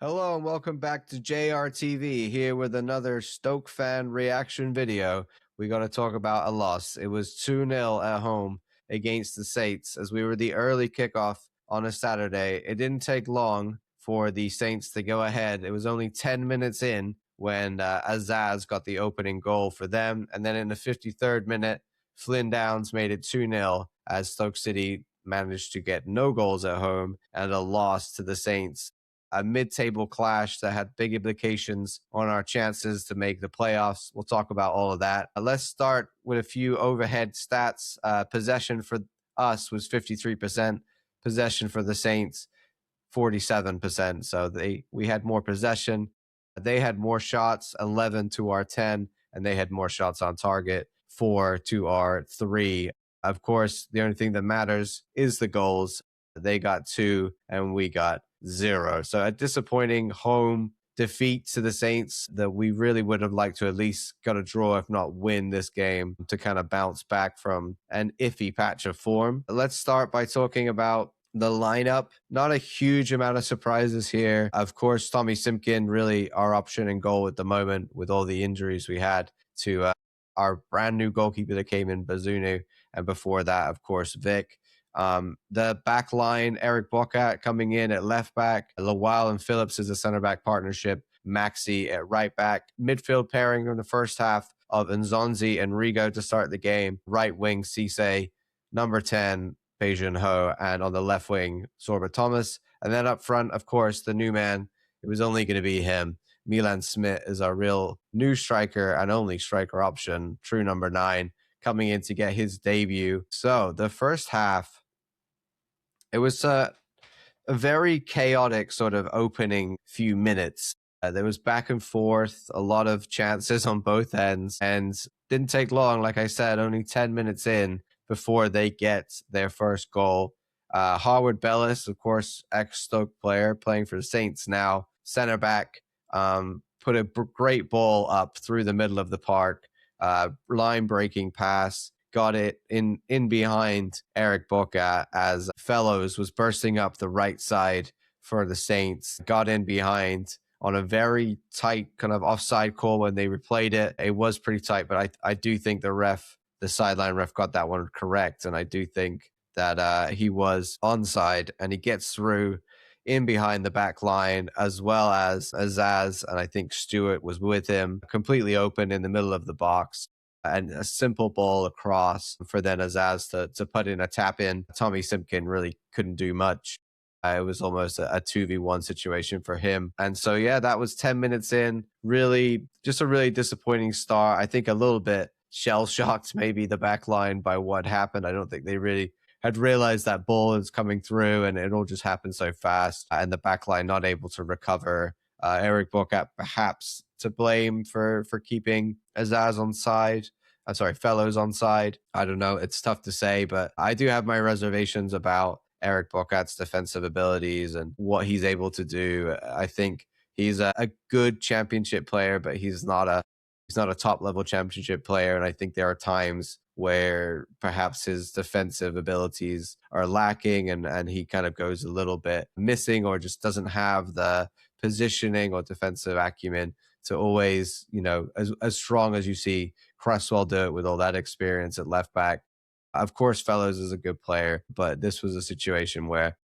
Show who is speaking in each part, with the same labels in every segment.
Speaker 1: Hello and welcome back to JRTV, here with another Stoke fan reaction video. We got to talk about a loss. It was 2-0 at home against the Saints as we were the early kickoff on a Saturday. It didn't take long for the Saints to go ahead. It was only 10 minutes in when OZZ got the opening goal for them. And then in the 53rd minute, Flynn Downs made it 2-0 as Stoke City managed to get no goals at home and a loss to the Saints. A mid-table clash that had big implications on our chances to make the playoffs. We'll talk about all of that. Let's start with a few overhead stats. Possession for us was 53%. Possession for the Saints, 47%. So we had more possession. They had more shots, 11 to our 10, and they had more shots on target, 4 to our 3. Of course, the only thing that matters is the goals. They got 2 and we got 0. So a disappointing home defeat to the Saints that we really would have liked to at least got a draw, if not win this game, to kind of bounce back from an iffy patch of form. Let's start by talking about the lineup. Not a huge amount of surprises here. Of course, Tommy Simpkin, really our option in goal at the moment with all the injuries we had to our brand new goalkeeper that came in, Bazunu, and before that, of course, Vic. The back line, Eric Bokat coming in at left back, Lawal and Phillips is a center back partnership, Maxi at right back. Midfield pairing in the first half of Nzonzi and Rigo to start the game. Right wing, Cisse, number 10, Beijing Ho, and on the left wing, Sorba Thomas. And then up front, of course, the new man, it was only going to be him. Milan Smith is our real new striker and only striker option, true number 9, coming in to get his debut. So the first half, it was a very chaotic sort of opening few minutes. There was back and forth, a lot of chances on both ends, and didn't take long. Like I said, only 10 minutes in before they get their first goal. Harwood Bellis, of course, ex-Stoke player, playing for the Saints now, center back, put a great ball up through the middle of the park, line-breaking pass, got it in behind Eric Boka as Fellows was bursting up the right side for the Saints, got in behind on a very tight kind of offside call when they replayed it. It was pretty tight, but I do think the sideline ref got that one correct, and I do think that he was onside, and he gets through in behind the back line, as well as Azaz, and I think Stewart was with him, completely open in the middle of the box. And a simple ball across for then Azaz to put in a tap in. Tommy Simpkin really couldn't do much. It was almost a 2v1 situation for him. And so, yeah, that was 10 minutes in. Really, just a really disappointing start. I think a little bit shell-shocked maybe the back line by what happened. I don't think they really had realized that ball is coming through, and it all just happened so fast. And the back line not able to recover. Eric Bokat perhaps to blame for keeping Azaz on side. Fellows on side. I don't know. It's tough to say, but I do have my reservations about Eric Bokat's defensive abilities and what he's able to do. I think he's a good championship player, but he's not a top level championship player. And I think there are times where perhaps his defensive abilities are lacking and he kind of goes a little bit missing, or just doesn't have the positioning or defensive acumen to always, as strong as you see Cresswell do it with all that experience at left back. Of course, Fellows is a good player, but this was a situation where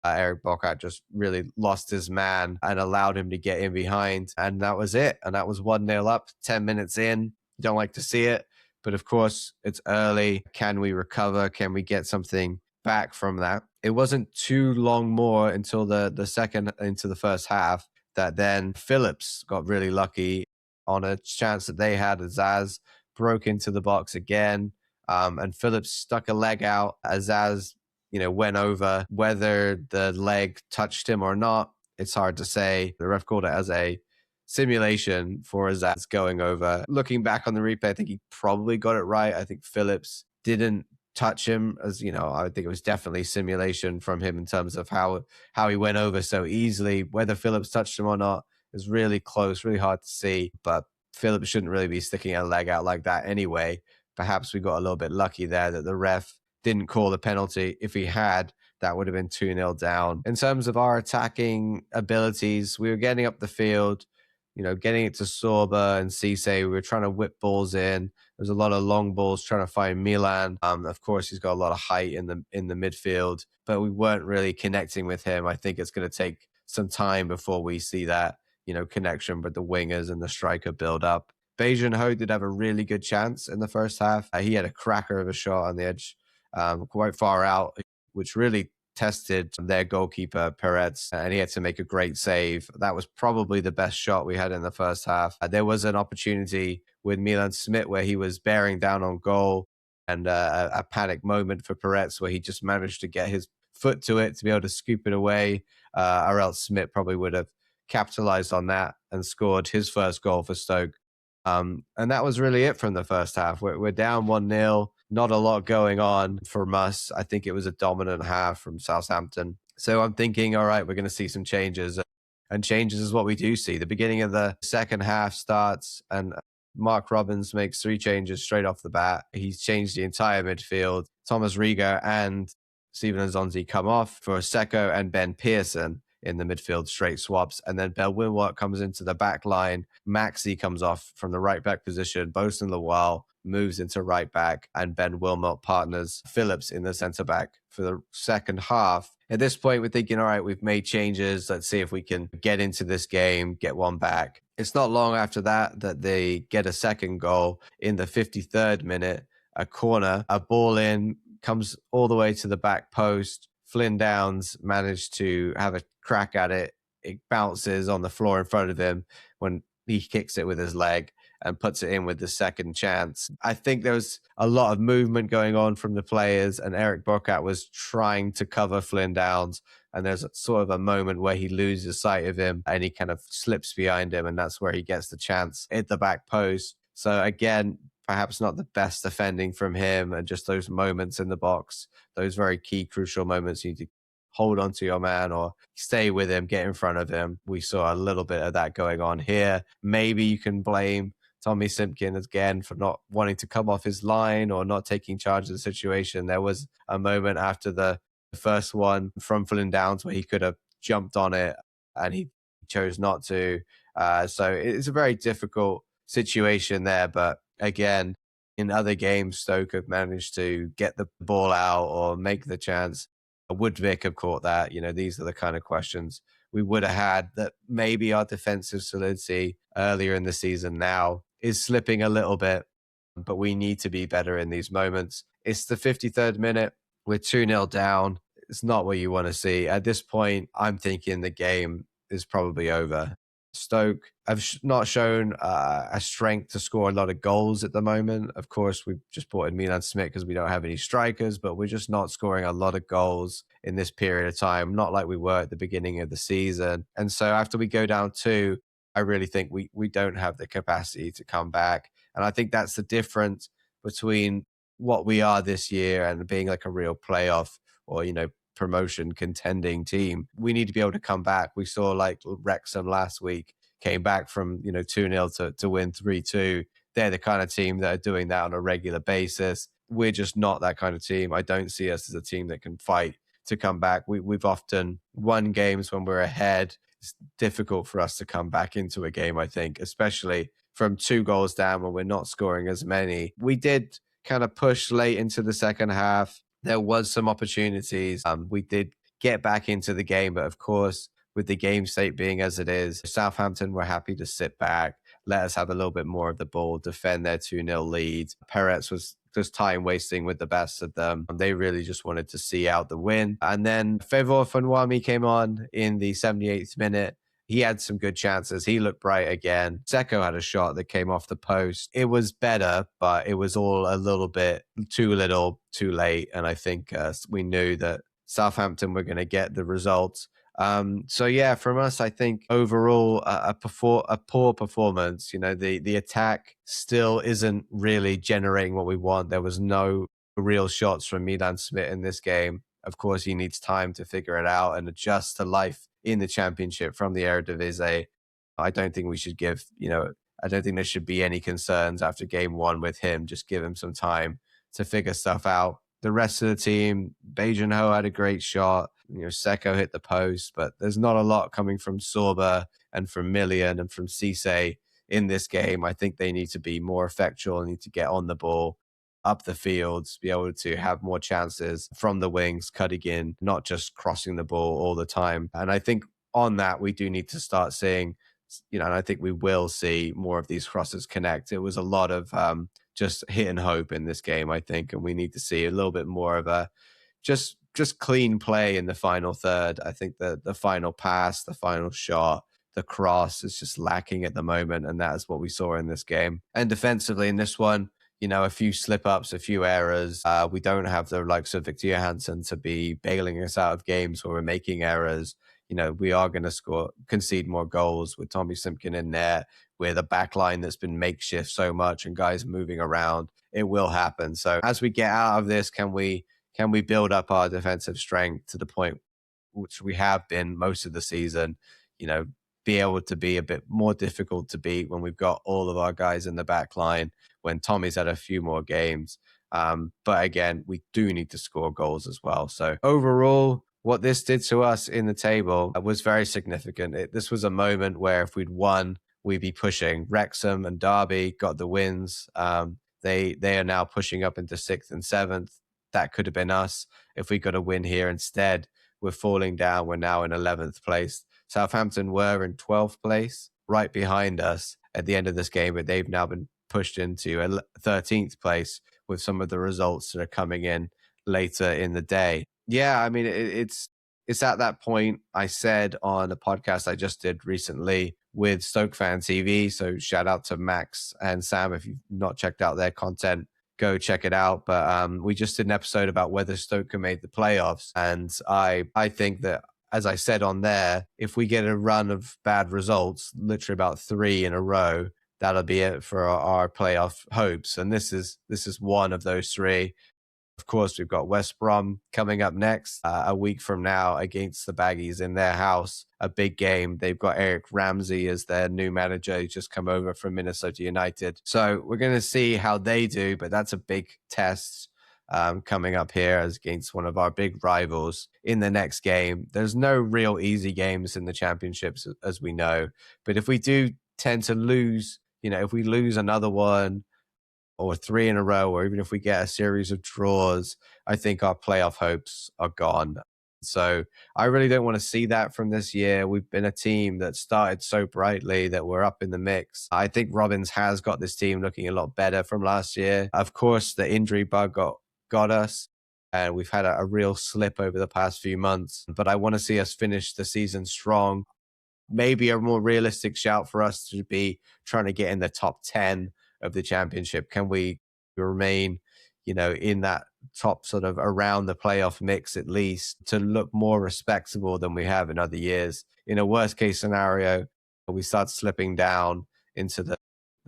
Speaker 1: Eric Bokat just really lost his man and allowed him to get in behind. And that was it. And that was 1-0 up, 10 minutes in. You don't like to see it. But of course, it's early. Can we recover? Can we get something back from that? It wasn't too long more until the second into the first half that then Phillips got really lucky on a chance that they had. Azaz broke into the box again, and Phillips stuck a leg out. Azaz, went over. Whether the leg touched him or not, it's hard to say. The ref called it as a simulation for Azaz going over. Looking back on the replay, I think he probably got it right. I think Phillips didn't touch him, as I think it was definitely simulation from him in terms of how he went over so easily. Whether Phillips touched him or not is really close, really hard to see, but Phillips shouldn't really be sticking a leg out like that anyway. Perhaps we got a little bit lucky there that the ref didn't call the penalty. If he had, that would have been 2-0 down. In terms of our attacking abilities, we were getting up the field, getting it to Sorba and Cisse. We were trying to whip balls in. There's a lot of long balls trying to find Milan. Of course, he's got a lot of height in the midfield, but we weren't really connecting with him. I think it's going to take some time before we see that, connection with the wingers and the striker build up. Beijing Ho did have a really good chance in the first half. He had a cracker of a shot on the edge, quite far out, which really tested their goalkeeper, Perez, and he had to make a great save. That was probably the best shot we had in the first half. There was an opportunity with Milan Smith where he was bearing down on goal, and a panic moment for Perez where he just managed to get his foot to it to be able to scoop it away, or else Smith probably would have capitalized on that and scored his first goal for Stoke. And that was really it from the first half. We're down 1-0. Not a lot going on from us. I think it was a dominant half from Southampton. So I'm thinking, all right, we're going to see some changes. And changes is what we do see. The beginning of the second half starts, and Mark Robbins makes 3 changes straight off the bat. He's changed the entire midfield. Thomas Riga and Steven Nzonzi come off for Seko and Ben Pearson in the midfield, straight swaps. And then Bell Winwart comes into the back line. Maxi comes off from the right back position. Bosun Lawal moves into right back, and Ben Wilmot partners Phillips in the centre back for the second half. At this point, we're thinking, all right, we've made changes. Let's see if we can get into this game, get one back. It's not long after that they get a second goal in the 53rd minute, a corner, a ball in, comes all the way to the back post. Flynn Downs managed to have a crack at it. It bounces on the floor in front of him when he kicks it with his leg and puts it in with the second chance. I think there was a lot of movement going on from the players, and Eric Burkhardt was trying to cover Flynn Downs. And there's sort of a moment where he loses sight of him and he kind of slips behind him, and that's where he gets the chance at the back post. So again, perhaps not the best defending from him, and just those moments in the box, those very key, crucial moments, you need to hold on to your man or stay with him, get in front of him. We saw a little bit of that going on here. Maybe you can blame Tommy Simpkin again for not wanting to come off his line or not taking charge of the situation. There was a moment after the first one from Flynn Downs where he could have jumped on it and he chose not to. So it's a very difficult situation there. But again, in other games, Stoke have managed to get the ball out or make the chance. Would Vic have caught that? These are the kind of questions we would have had. That maybe our defensive solidity earlier in the season now is slipping a little bit, but we need to be better in these moments. It's the 53rd minute. We're 2-0 down. It's not what you want to see. At this point, I'm thinking the game is probably over. Stoke have not shown a strength to score a lot of goals at the moment. Of course, we've just brought in Milan Smith because we don't have any strikers, but we're just not scoring a lot of goals in this period of time, not like we were at the beginning of the season. And so after we go down 2, I really think we don't have the capacity to come back. And I think that's the difference between what we are this year and being like a real playoff or, promotion contending team. We need to be able to come back. We saw like Wrexham last week came back from 2-0 to win 3-2. They're the kind of team that are doing that on a regular basis. We're just not that kind of team. I don't see us as a team that can fight to come back. We've often won games when we're ahead. It's difficult for us to come back into a game, I think, especially from 2 goals down when we're not scoring as many. We did kind of push late into the second half. There was some opportunities. We did get back into the game, but of course, with the game state being as it is, Southampton were happy to sit back, let us have a little bit more of the ball, defend their 2-0 lead. Perez was just time wasting with the best of them. They really just wanted to see out the win. And then Favour Fonwami came on in the 78th minute. He had some good chances. He looked bright again. Seko had a shot that came off the post. It was better, but it was all a little bit too little, too late. And I think we knew that Southampton were going to get the result. So yeah, from us, I think overall a poor performance. The attack still isn't really generating what we want. There was no real shots from Milan Smith in this game. Of course, he needs time to figure it out and adjust to life in the Championship from the Eredivisie. I don't think we should I don't think there should be any concerns after game 1 with him. Just give him some time to figure stuff out. the rest of the team, Bajan Ho had a great shot. Seko hit the post, but there's not a lot coming from Sorba and from Millian and from Cisse in this game. I think they need to be more effectual, need to get on the ball, up the fields, be able to have more chances from the wings, cutting in, not just crossing the ball all the time. And I think on that, we do need to start seeing, and I think we will see more of these crosses connect. It was a lot of just hit and hope in this game, I think, and we need to see a little bit more of a just clean play in the final third. I think the final pass, the final shot, the cross is just lacking at the moment, and that is what we saw in this game. And defensively in this one, a few slip-ups, a few errors. We don't have the likes of Victor Johansson to be bailing us out of games where we're making errors. We are going to concede more goals with Tommy Simpkin in there, with a back line that's been makeshift so much and guys moving around. It will happen. So as we get out of this, can we build up our defensive strength to the point which we have been most of the season, be able to be a bit more difficult to beat when we've got all of our guys in the back line, when Tommy's had a few more games. But again, we do need to score goals as well. So overall, what this did to us in the table was very significant. This was a moment where if we'd won, we'd be pushing. Wrexham and Derby got the wins. They are now pushing up into 6th and 7th. That could have been us if we got a win here instead. We're falling down. We're now in 11th place. Southampton were in 12th place, right behind us at the end of this game, but they've now been pushed into 13th place with some of the results that are coming in later in the day. Yeah, I mean, it's at that point. I said on a podcast I just did recently with Stoke Fan TV, so shout out to Max and Sam. If you've not checked out their content, go check it out. But we just did an episode about whether Stoke can make the playoffs. And I think that, as I said on there, if we get a run of bad results, literally about 3 in a row, that'll be it for our playoff hopes. And this is one of those 3. Of course, we've got West Brom coming up next a week from now against the Baggies in their house. A big game. They've got Eric Ramsey as their new manager, who's just come over from Minnesota United. So we're going to see how they do, but that's a big test coming up here as against one of our big rivals in the next game. There's no real easy games in the championships, as we know. But if we do tend to lose, if we lose another one, or 3 in a row, or even if we get a series of draws, I think our playoff hopes are gone. So I really don't want to see that from this year. We've been a team that started so brightly that we're up in the mix. I think Robbins has got this team looking a lot better from last year. Of course, the injury bug got us, and we've had a real slip over the past few months. But I want to see us finish the season strong. Maybe a more realistic shout for us to be trying to get in the top 10 of the championship. Can we remain, in that top sort of around the playoff mix at least, to look more respectable than we have in other years? In a worst case scenario, we start slipping down into the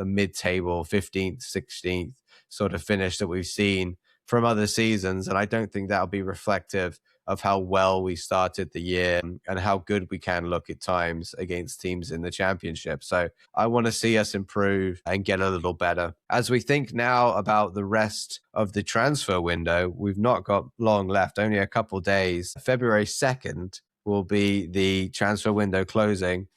Speaker 1: mid-table 15th, 16th sort of finish that we've seen from other seasons. And I don't think that'll be reflective of how well we started the year and how good we can look at times against teams in the championship. So I want to see us improve and get a little better. As we think now about the rest of the transfer window, we've not got long left, only a couple days. February 2nd will be the transfer window closing.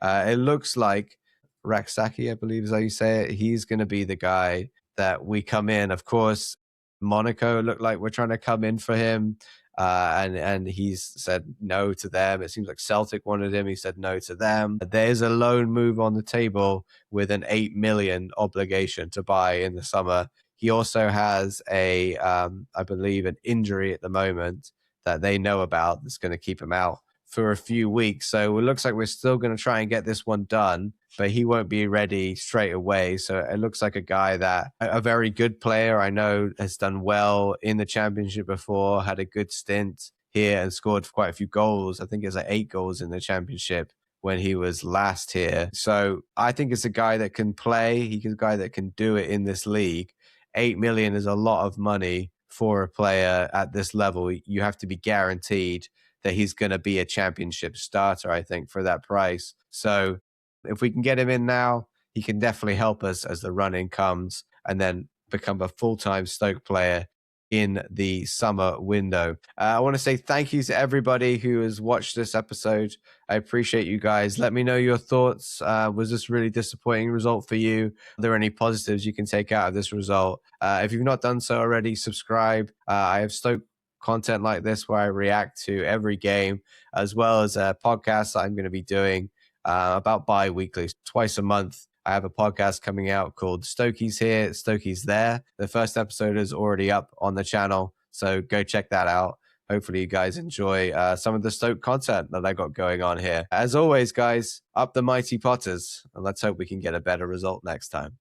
Speaker 1: It looks like Raksaki, I believe is how you say it, he's going to be the guy that we come in. Of course, Monaco looked like we're trying to come in for him. And he's said no to them. It seems like Celtic wanted him. He said no to them. There's a loan move on the table with an 8 million obligation to buy in the summer. He also has I believe, an injury at the moment that they know about that's going to keep him out for a few weeks. So it looks like we're still going to try and get this one done, but he won't be ready straight away. So it looks like a guy that a very good player, I know, has done well in the championship before, had a good stint here and scored quite a few goals. I think it's like 8 goals in the championship when he was last here. So I think it's a guy that can play. He's a guy that can do it in this league. 8 million is a lot of money for a player at this level. You have to be guaranteed that he's going to be a championship starter, I think, for that price. So if we can get him in now, he can definitely help us as the run-in comes and then become a full-time Stoke player in the summer window. I want to say thank you to everybody who has watched this episode. I appreciate you guys. Let me know your thoughts. Was this really disappointing result for you? Are there any positives you can take out of this result? If you've not done so already, subscribe. I have Stoke content like this where I react to every game, as well as a podcast that I'm going to be doing about bi-weekly, twice a month. I have a podcast coming out called Stokey's Here, Stokey's There. The first episode is already up on the channel, so go check that out. Hopefully you guys enjoy some of the Stoke content that I got going on here. As always, guys, up the mighty Potters, and let's hope we can get a better result next time.